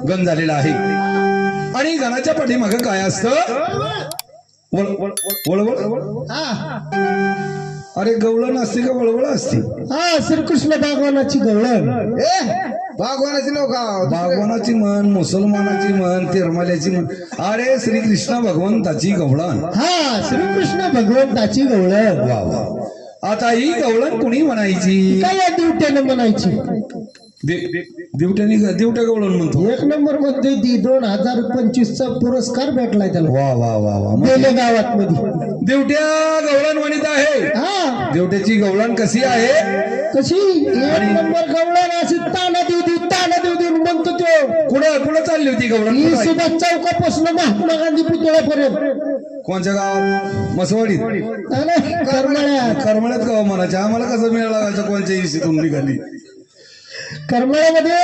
गण झालेला आहे आणि गणाच्या पाठीमागे काय असतं वळवळ अरे गवळण असते का वळवळ असते हा श्रीकृष्ण भगवानाची गवळण भगवानाची नौका भगवानाची म्हण मुसलमानाची म्हण तिरमाल्याची म्हण अरे श्रीकृष्ण भगवंताची गवळण हा श्रीकृष्ण भगवंताची गवळण वा वा आता ही गवळण कुणी म्हणायची काय या दिवट्याने म्हणायची दिवट्या गवळण म्हणतो 1 नंबर मध्ये 2025 चा पुरस्कार भेटलाय त्याला वा वा वा वा गेले गावात मध्ये दिवट्या गवळण म्हणत आहे हा दिवट्याची गवळण कशी आहे कशी 1 नंबर गवळण अशी ताना देऊ देऊ म्हणतो तो कुठं चालली होती गवळण ही सुभाष चौकापासून महात्मा गांधी पुतळ्यापर्यंत कोणत्या गावात मसवाडीत करमळ्यात गाव म्हणायचे आम्हाला कसं मेळ लागायचं कोणत्या इशीतून निघाली करमळ्यामध्ये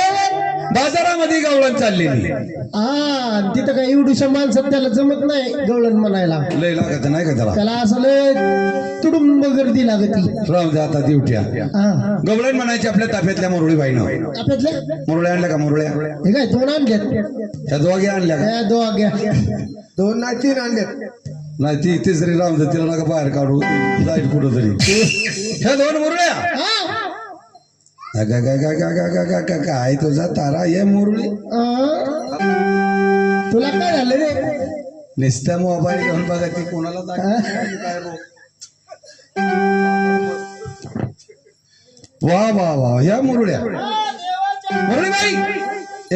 बाजारामध्ये गवळण चाललेली हा तिथं काही एवढीशा माणसात त्याला जमत नाही गवळण म्हणायला लय लागत नाही का त्याला असं लय तुडुंब गर्दी लागती राम दे आता दिवट्या गवळण म्हणायची आपल्या ताफ्यातल्या मुरळी बाईनं आपल्यातल्या मुरळ्या आणल्या का मुरळ्या हे काय 2 आणल्यात ह्या दोघ्या आणल्या का या दोघ्या 2 नाही 3 आणल्यात नाही ती तिसरी राम दे तिला नका बाहेर काढू लाईट कुठं तरी ह्या 2 मुरळ्या काय तुझा तारा ये मुरळी तुला काय झालं रे नुसत्या मोबाईल घेऊन बघा ती कोणाला वा वा वा ह्या मुरळ्या मुरळी बाई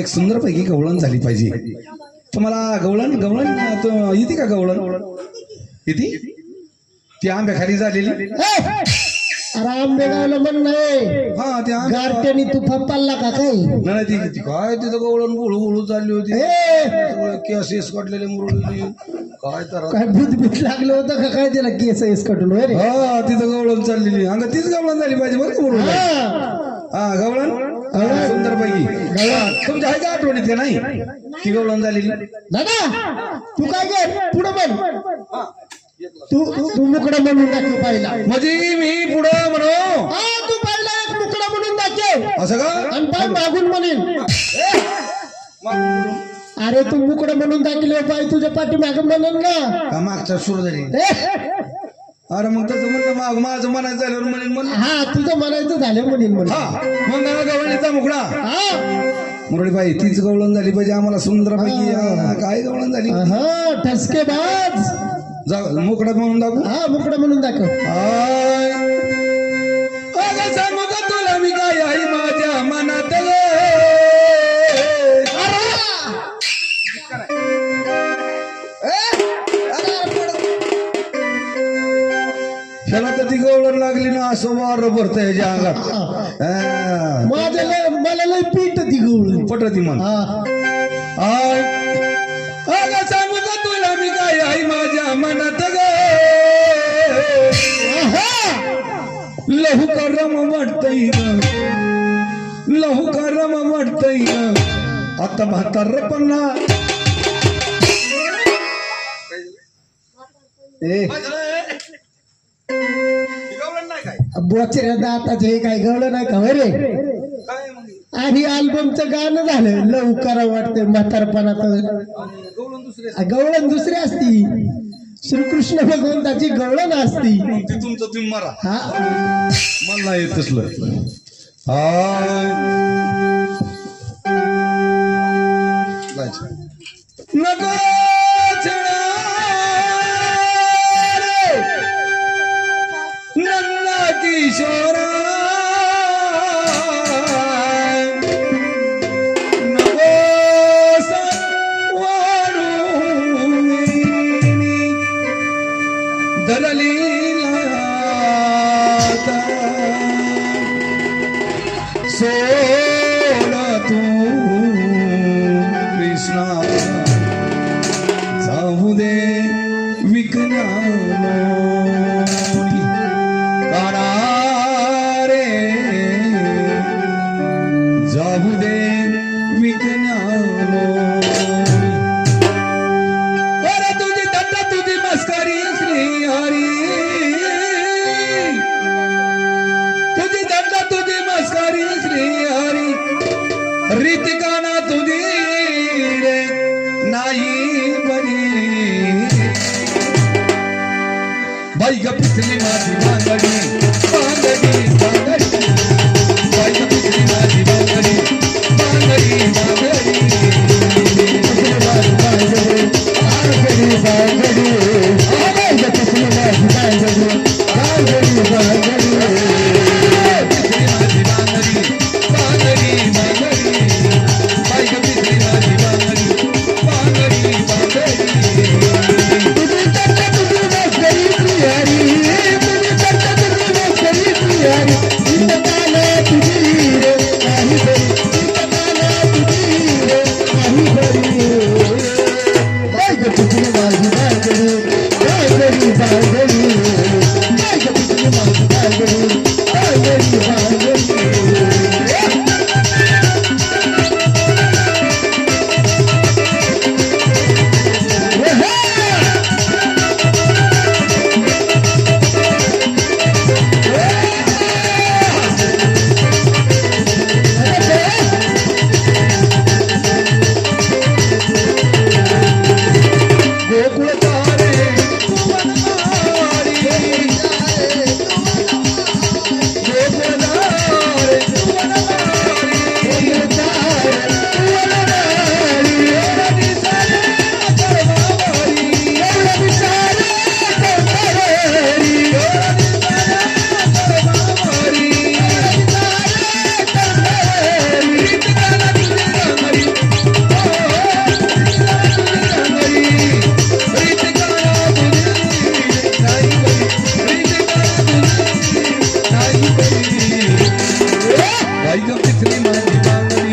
एक सुंदर पैकी गवळण झाली पाहिजे तुम्हाला गवळण येते का गवळण येते ती आंब्याखाली झालेली अरे आंबेगावला म्हण नाही हा त्या गारट्यानी तू पप्पाला का काही नाही ती काय तिथं गवळण गुळू चालली होती केस काढलेले मुरळी काय तर काय भूत लागलं होतं का काय त्याला केस कटून रे हा तिथं गवळण चाललेली अंग तीच गवळण झाली पाहिजे बरं का मुरळी हा गवळण सुंदर पैकी तुमच्या आहे का आठवणीत का नाही ती गवळण झालेली दादा तू काय कर पुढं म्हण तू मुकडा म्हणून दाखव पाहिला म्हणजे मी पुढं म्हणू तू पाहिला एक मुकडा म्हणून दाखव असं का आणि पाय मागून म्हणेन अरे तू मुकडा म्हणून दाखले पाय तुझ्या पाठी माग म्हणेन ना मागचा सुरू झाली अरे मग तसं म्हणलं माझं म्हणायचं झाल्यावर म्हणेन हा तुझं म्हणायचं झालं म्हणेन म्हणून हा मग मला गवळणीचा मुकडा मुरळीबाई तीच गवळण झाली पाहिजे आम्हाला सुंदर पैकी काय गवळण झाली हा ठसकेबाज मुकडा म्हणून दाखवू हा मुकडा म्हणून दाखव सांगू का तुला मी काय आहे माझ्या मनात त्याला तर ती गवळण लागली ना असं वार भरत ह्याच्या अंगात मला लय पीठ ती गवळण पटती मग सांगू का तुला मी काय आहे माझ्या मनात लहू करम वाटतय लहू करम वाटतय आता 72 बोचऱ्या दाताचे काय गवळण नाही का रे आणि अल्बमचं गाणं झालं लवकर वाटतं म्हातारपणात गवळण दुसरी असती श्रीकृष्ण भगवंताची गवळण असती तुमचं तुम्ही मारा हा मला नाही येत तसलं नको नन्ना किशोरा सोडा तू कृष्णा जाऊ दे विज्ञान काढा रे जाऊ दे विज्ञान अरे तुझी दत्त तुझी मस्करी श्री हरी तुझी दत्त तुझी मस्करी श्री हरी रीतिकाना तुझी बाई ग पिचली माझी बांगडी बांगडी बांगडी बाई ग पिचली माझी बांगडी बांगडी बांगडी पिचली माझी बांगडी बांगडी बांगडी बाई ग पिचली माझी बांगडी बांगडी बांगडी बाई ग पिचली माझी बांगडी बाई ग पिचली माझी बांगडी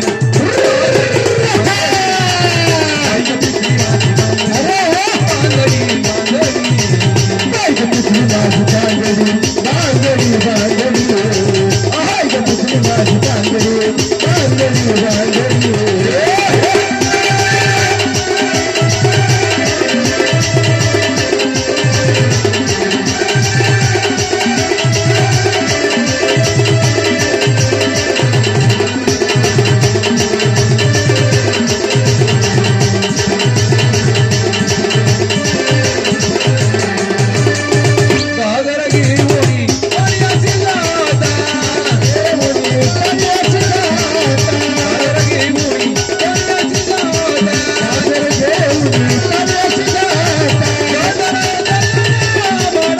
बांगडी सागर गिरी पाण्याची लाटा सागर गिरी पाण्याची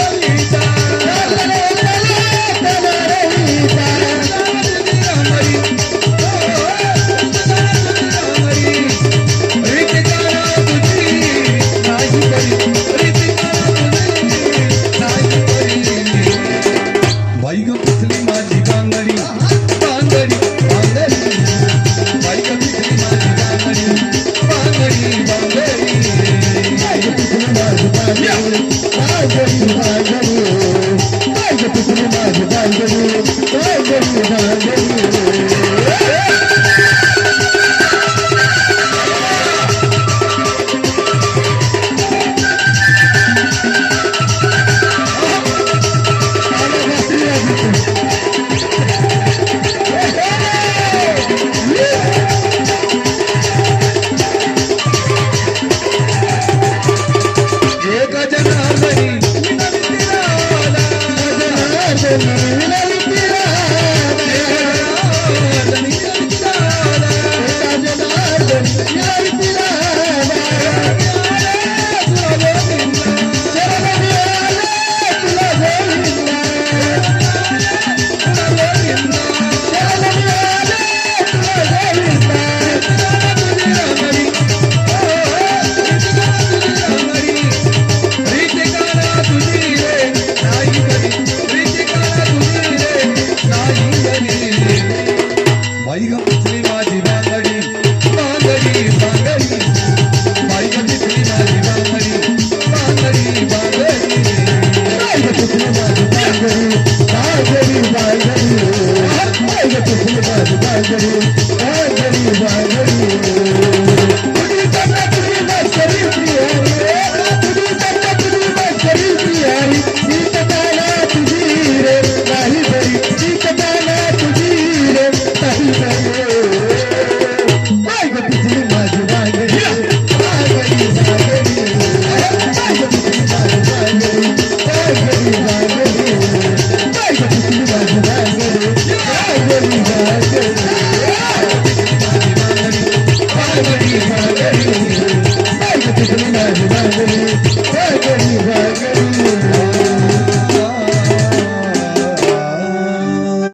बाई ग पिचली माझी बांगडी बांगडी बांगडी बाई ग पिचली माझी बांगडी बांगडी एक जनार्दनी जनार्दनी